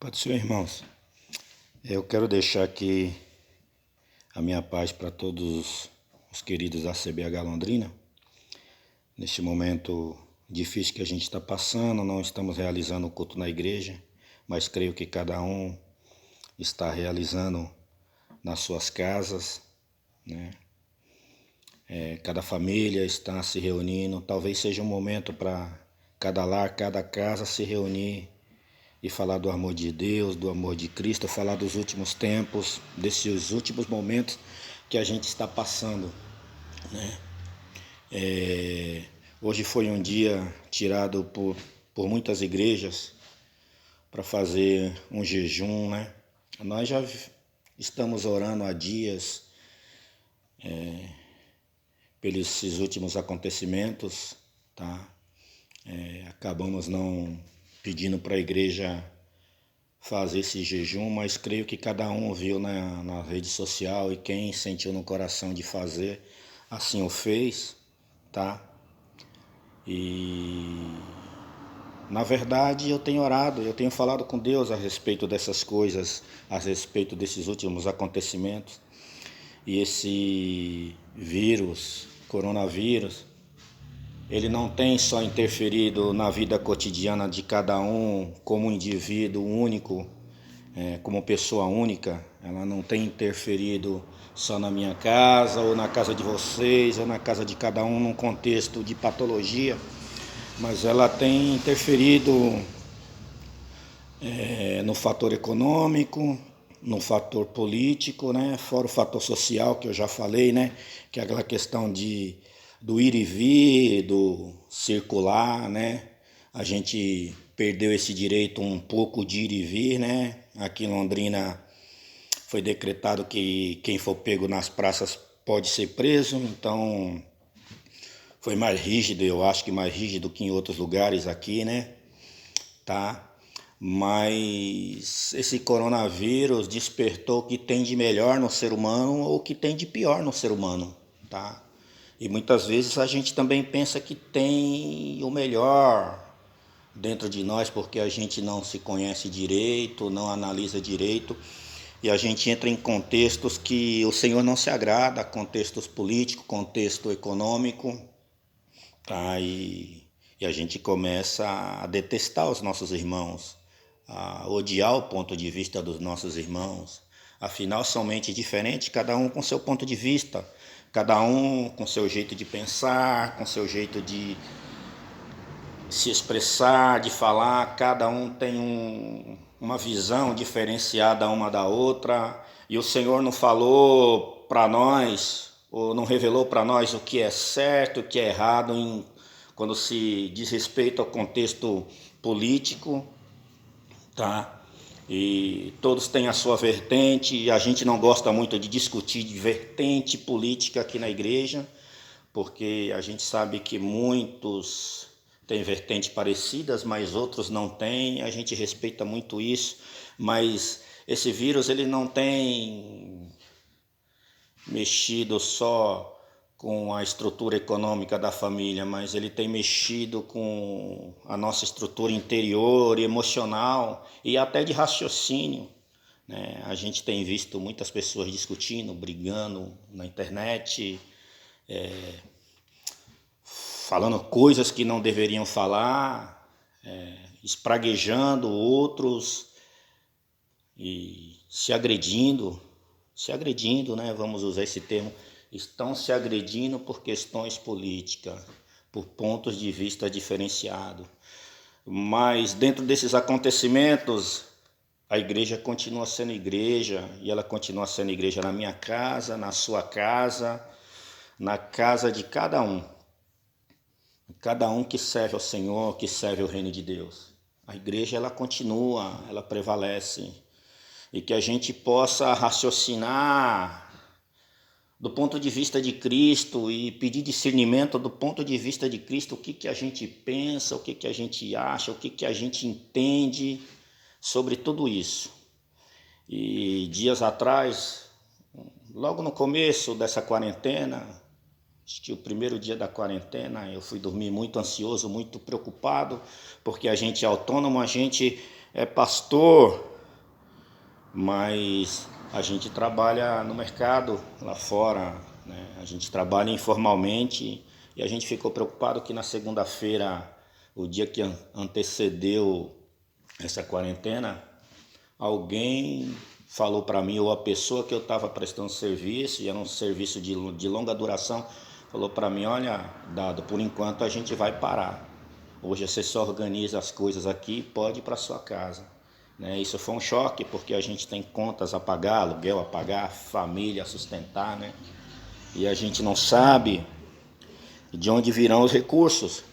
Pai do Senhor, irmãos, eu quero deixar aqui a minha paz para todos os queridos da CBH Londrina. Neste momento difícil que a gente está passando, não estamos realizando o culto na igreja, mas creio que cada um está realizando nas suas casas, né? Cada família está se reunindo. Talvez seja um momento para cada lar, cada casa se reunir e falar do amor de Deus, do amor de Cristo, falar dos últimos tempos, desses últimos momentos que a gente está passando, né? Hoje foi um dia tirado por muitas igrejas para fazer um jejum, né? Nós já estamos orando há dias pelos últimos acontecimentos, tá? Acabamos não pedindo para a igreja fazer esse jejum, mas creio que cada um viu na rede social e quem sentiu no coração de fazer, assim o fez, tá? E na verdade eu tenho orado, eu tenho falado com Deus a respeito dessas coisas, a respeito desses últimos acontecimentos. E esse vírus, coronavírus, ele não tem só interferido na vida cotidiana de cada um como um indivíduo único, como pessoa única. Ela não tem interferido só na minha casa ou na casa de vocês ou na casa de cada um num contexto de patologia, mas ela tem interferido no fator econômico, no fator político, né? Fora o fator social que eu já falei, né? Que é aquela questão do ir e vir, do circular, né? A gente perdeu esse direito um pouco de ir e vir, né? Aqui em Londrina foi decretado que quem for pego nas praças pode ser preso, então foi mais rígido, eu acho que mais rígido que em outros lugares aqui, né? Tá? Mas esse coronavírus despertou o que tem de melhor no ser humano ou o que tem de pior no ser humano, tá? E muitas vezes a gente também pensa que tem o melhor dentro de nós porque a gente não se conhece direito, não analisa direito e a gente entra em contextos que o Senhor não se agrada, contextos políticos, contexto econômico, tá? E a gente começa a detestar os nossos irmãos, a odiar o ponto de vista dos nossos irmãos. Afinal, são mentes diferentes, cada um com seu ponto de vista, cada um com seu jeito de pensar, com seu jeito de se expressar, de falar, cada um tem uma visão diferenciada uma da outra, e o Senhor não falou para nós, ou não revelou para nós o que é certo, o que é errado, quando se diz respeito ao contexto político, tá? E todos têm a sua vertente, e a gente não gosta muito de discutir de vertente política aqui na igreja, porque a gente sabe que muitos têm vertentes parecidas, mas outros não têm, a gente respeita muito isso, mas esse vírus ele não tem mexido só com a estrutura econômica da família, mas ele tem mexido com a nossa estrutura interior, emocional e até de raciocínio, né? A gente tem visto muitas pessoas discutindo, brigando na internet, falando coisas que não deveriam falar, espraguejando outros e se agredindo, né? Vamos usar esse termo, estão se agredindo por questões políticas, por pontos de vista diferenciados. Mas dentro desses acontecimentos, a igreja continua sendo igreja, e ela continua sendo igreja na minha casa, na sua casa, na casa de cada um que serve ao Senhor, que serve ao reino de Deus. A igreja ela continua, ela prevalece, e que a gente possa raciocinar do ponto de vista de Cristo e pedir discernimento do ponto de vista de Cristo, o que a gente pensa, o que a gente acha, o que a gente entende sobre tudo isso. E dias atrás, logo no começo dessa quarentena, acho que o primeiro dia da quarentena, eu fui dormir muito ansioso, muito preocupado, porque a gente é autônomo, a gente é pastor, mas a gente trabalha no mercado lá fora, né? A gente trabalha informalmente e a gente ficou preocupado que na segunda-feira, o dia que antecedeu essa quarentena, alguém falou para mim, ou a pessoa que eu estava prestando serviço, e era um serviço de longa duração, falou para mim: olha, Dado, por enquanto a gente vai parar. Hoje você só organiza as coisas aqui e pode ir para sua casa. Né? Isso foi um choque, porque a gente tem contas a pagar, aluguel a pagar, família a sustentar, né? E a gente não sabe de onde virão os recursos.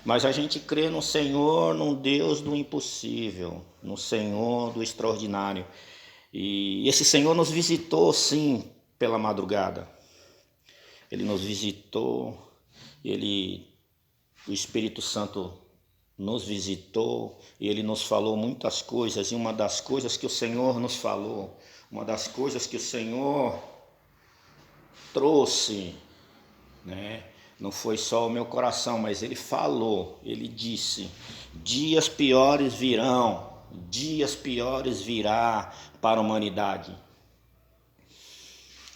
Mas a gente crê no Senhor, num Deus do impossível, no Senhor do extraordinário. E esse Senhor nos visitou, sim, pela madrugada. Ele nos visitou, o Espírito Santo nos visitou e ele nos falou muitas coisas. E uma das coisas que o Senhor nos falou, uma das coisas que o Senhor trouxe, né? Não foi só o meu coração, mas ele falou, ele disse: dias piores virão, dias piores virá para a humanidade.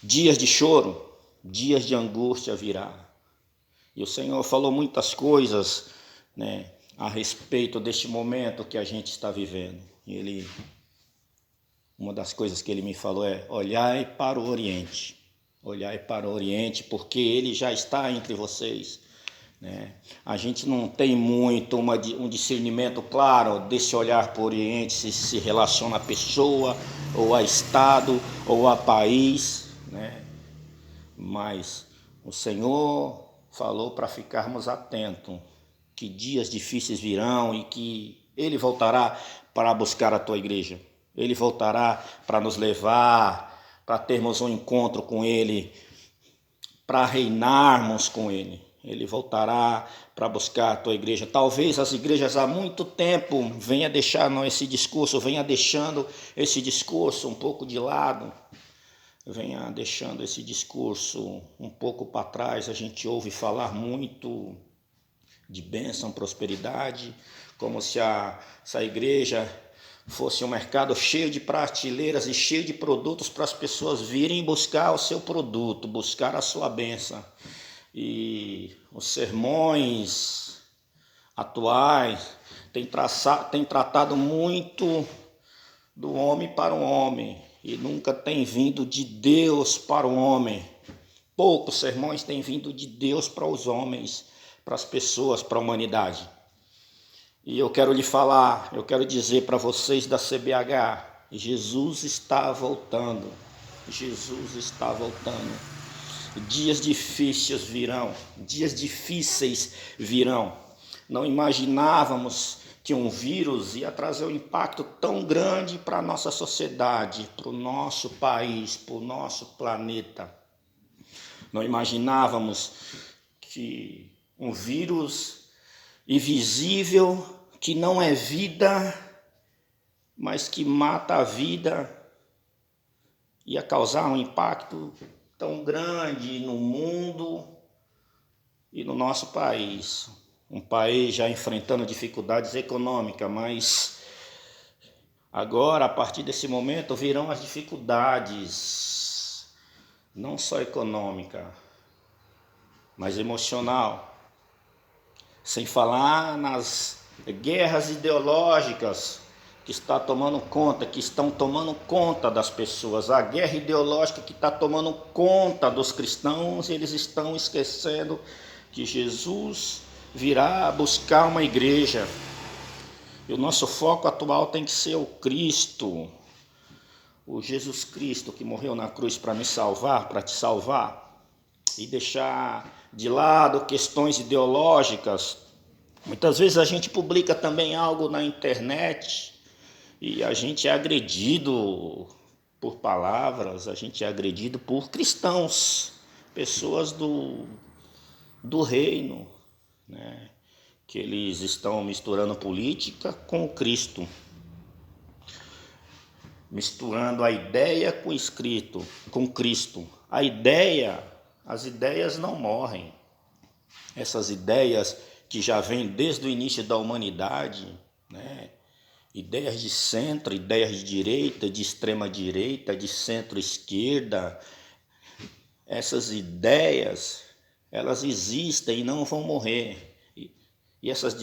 Dias de choro, dias de angústia virá. E o Senhor falou muitas coisas, né, a respeito deste momento que a gente está vivendo. Uma das coisas que ele me falou é: olhai para o Oriente. Olhai para o Oriente, porque ele já está entre vocês. Né? A gente não tem muito um discernimento claro desse olhar para o Oriente, se relaciona a pessoa, ou a estado, ou a país. Né? Mas o Senhor falou para ficarmos atentos, que dias difíceis virão e que Ele voltará para buscar a tua igreja. Ele voltará para nos levar, para termos um encontro com Ele, para reinarmos com Ele. Ele voltará para buscar a tua igreja. Talvez as igrejas há muito tempo venham deixando esse discurso, venha deixando esse discurso um pouco de lado, venha deixando esse discurso um pouco para trás. A gente ouve falar muito de bênção, prosperidade, como se a igreja fosse um mercado cheio de prateleiras e cheio de produtos para as pessoas virem buscar o seu produto, buscar a sua bênção. E os sermões atuais têm tratado muito do homem para o homem e nunca tem vindo de Deus para o homem. Poucos sermões têm vindo de Deus para os homens, para as pessoas, para a humanidade. E eu quero lhe falar, eu quero dizer para vocês da CBH, Jesus está voltando. Jesus está voltando. Dias difíceis virão, dias difíceis virão. Não imaginávamos que um vírus ia trazer um impacto tão grande para a nossa sociedade, para o nosso país, para o nosso planeta. Não imaginávamos que um vírus invisível, que não é vida, mas que mata a vida, ia causar um impacto tão grande no mundo e no nosso país. Um país já enfrentando dificuldades econômicas, mas agora, a partir desse momento, virão as dificuldades, não só econômica, mas emocional. Sem falar nas guerras ideológicas que estão tomando conta das pessoas. A guerra ideológica que está tomando conta dos cristãos, eles estão esquecendo que Jesus virá buscar uma igreja. E o nosso foco atual tem que ser o Cristo, o Jesus Cristo que morreu na cruz para me salvar, para te salvar, e deixar de lado questões ideológicas. Muitas vezes a gente publica também algo na internet e a gente é agredido por palavras, a gente é agredido por cristãos, pessoas do reino, né? Que eles estão misturando política com Cristo, misturando a ideia com Cristo. As ideias não morrem. Essas ideias que já vêm desde o início da humanidade, né? ideias de centro, ideias de direita, de extrema direita, de centro-esquerda. Essas ideias, elas existem e não vão morrer. E essas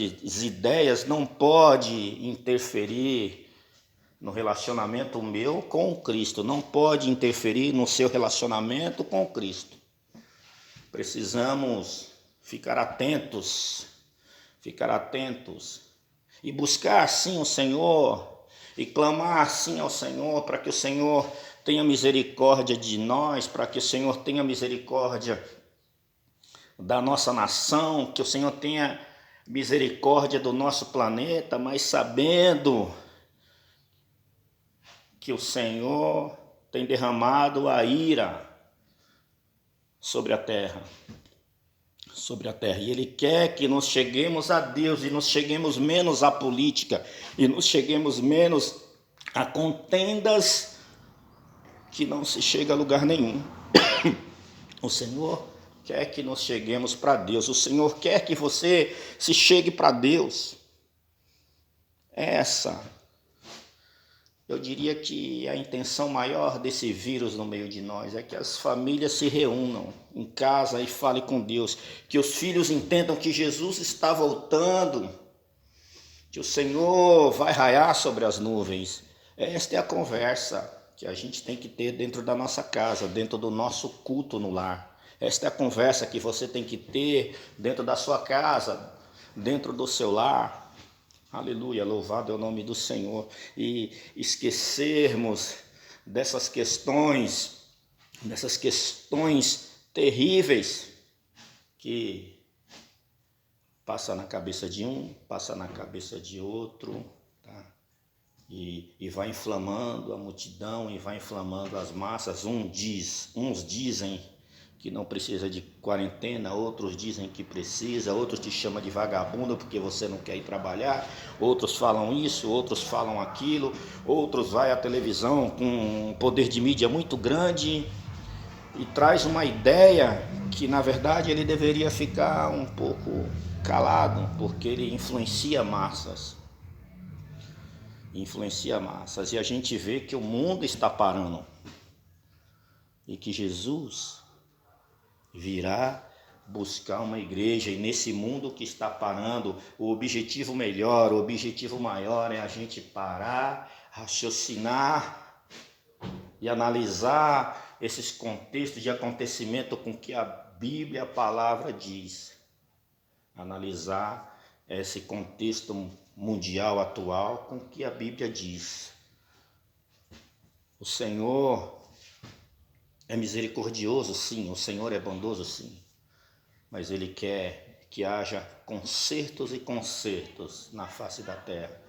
ideias não podem interferir no relacionamento meu com o Cristo, não pode interferir no seu relacionamento com o Cristo. Precisamos ficar atentos e buscar sim o Senhor e clamar sim ao Senhor para que o Senhor tenha misericórdia de nós, para que o Senhor tenha misericórdia da nossa nação, que o Senhor tenha misericórdia do nosso planeta, mas sabendo que o Senhor tem derramado a ira sobre a terra, e Ele quer que nós cheguemos a Deus e nos cheguemos menos à política e nos cheguemos menos a contendas que não se chega a lugar nenhum. O Senhor quer que nós cheguemos para Deus, o Senhor quer que você se chegue para Deus. Eu diria que a intenção maior desse vírus no meio de nós é que as famílias se reúnam em casa e falem com Deus, que os filhos entendam que Jesus está voltando, que o Senhor vai raiar sobre as nuvens. Esta é a conversa que a gente tem que ter dentro da nossa casa, dentro do nosso culto no lar. Esta é a conversa que você tem que ter dentro da sua casa, dentro do seu lar. Aleluia, louvado é o nome do Senhor. E esquecermos dessas questões terríveis que passa na cabeça de um, passa na cabeça de outro, tá? E vai inflamando a multidão e vai inflamando as massas. Uns dizem que não precisa de quarentena, outros dizem que precisa, outros te chamam de vagabundo porque você não quer ir trabalhar, outros falam isso, outros falam aquilo, outros vai à televisão com um poder de mídia muito grande e traz uma ideia que na verdade ele deveria ficar um pouco calado, porque ele influencia massas, e a gente vê que o mundo está parando e que Jesus virá buscar uma igreja, e nesse mundo que está parando, o objetivo maior é a gente parar, raciocinar e analisar esses contextos de acontecimento com que a Bíblia, a palavra diz. Analisar esse contexto mundial atual com que a Bíblia diz. O Senhor é misericordioso, sim, o Senhor é bondoso, sim, mas Ele quer que haja concertos e concertos na face da terra.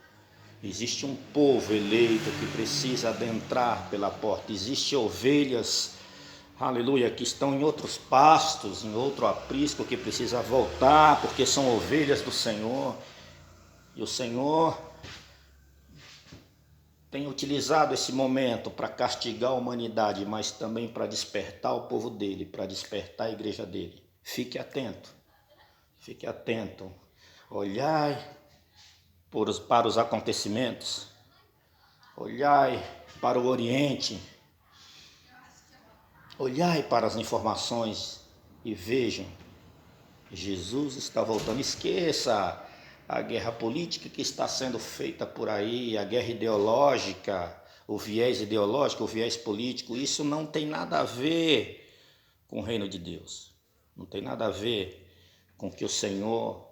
Existe um povo eleito que precisa adentrar pela porta, existem ovelhas, aleluia, que estão em outros pastos, em outro aprisco, que precisa voltar, porque são ovelhas do Senhor, e o Senhor tem utilizado esse momento para castigar a humanidade, mas também para despertar o povo dele, para despertar a igreja dele. Fique atento. Olhai para os acontecimentos, olhai para o Oriente, olhai para as informações e vejam, Jesus está voltando. Esqueça a guerra política que está sendo feita por aí, a guerra ideológica, o viés ideológico, o viés político. Isso não tem nada a ver com o reino de Deus. Não tem nada a ver com o que o Senhor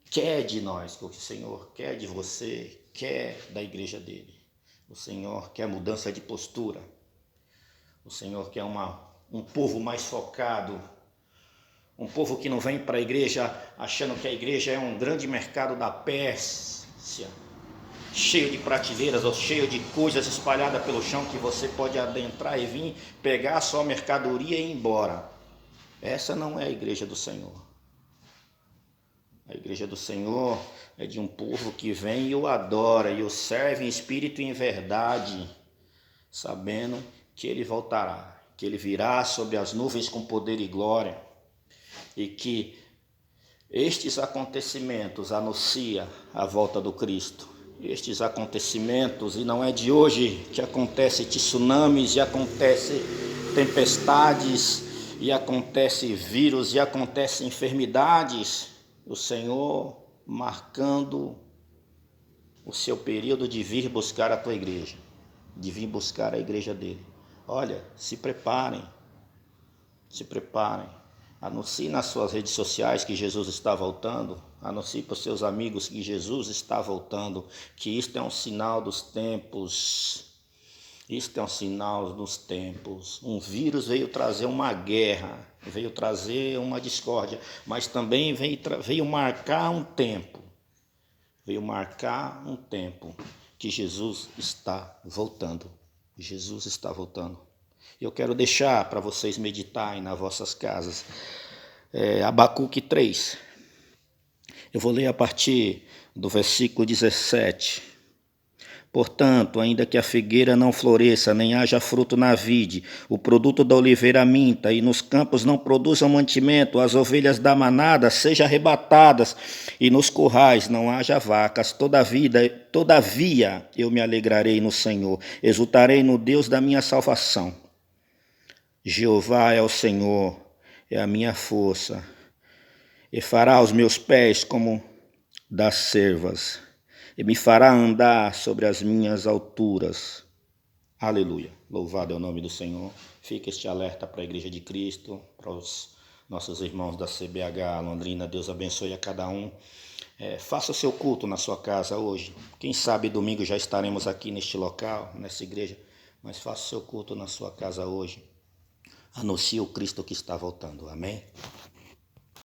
quer de nós, com o que o Senhor quer de você, quer da igreja dele. O Senhor quer mudança de postura. O Senhor quer um povo mais focado. Um povo que não vem para a igreja achando que a igreja é um grande mercado da Pérsia, cheio de prateleiras ou cheio de coisas espalhadas pelo chão que você pode adentrar e vir pegar a sua mercadoria e ir embora. Essa não é a igreja do Senhor. A igreja do Senhor é de um povo que vem e o adora e o serve em espírito e em verdade, sabendo que ele voltará, que ele virá sobre as nuvens com poder e glória. E que Estes acontecimentos anunciam a volta do Cristo. Estes acontecimentos, e não é de hoje que acontece tsunamis, e acontece tempestades, e acontece vírus, e acontece enfermidades. O Senhor marcando o seu período de vir buscar a tua igreja, de vir buscar a igreja dele. Olha, se preparem, se preparem. Anuncie nas suas redes sociais que Jesus está voltando. Anuncie para os seus amigos que Jesus está voltando, que isto é um sinal dos tempos. Isto é um sinal dos tempos. Um vírus veio trazer uma guerra, veio trazer uma discórdia, mas também veio marcar um tempo. Veio marcar um tempo que Jesus está voltando. Jesus está voltando. Eu quero deixar para vocês meditarem nas vossas casas. Abacuque 3. Eu vou ler a partir do versículo 17. Portanto, ainda que a figueira não floresça, nem haja fruto na vide, o produto da oliveira minta, e nos campos não produzam mantimento, as ovelhas da manada sejam arrebatadas, e nos currais não haja vacas, todavia eu me alegrarei no Senhor, exultarei no Deus da minha salvação. Jeová é o Senhor, é a minha força, e fará os meus pés como das cervas, e me fará andar sobre as minhas alturas. Aleluia. Louvado é o nome do Senhor. Fica este alerta para a Igreja de Cristo, para os nossos irmãos da CBH Londrina. Deus abençoe a cada um. Faça o seu culto na sua casa hoje. Quem sabe domingo já estaremos aqui neste local, nessa igreja. Mas faça o seu culto na sua casa hoje. Anuncie o Cristo que está voltando. Amém?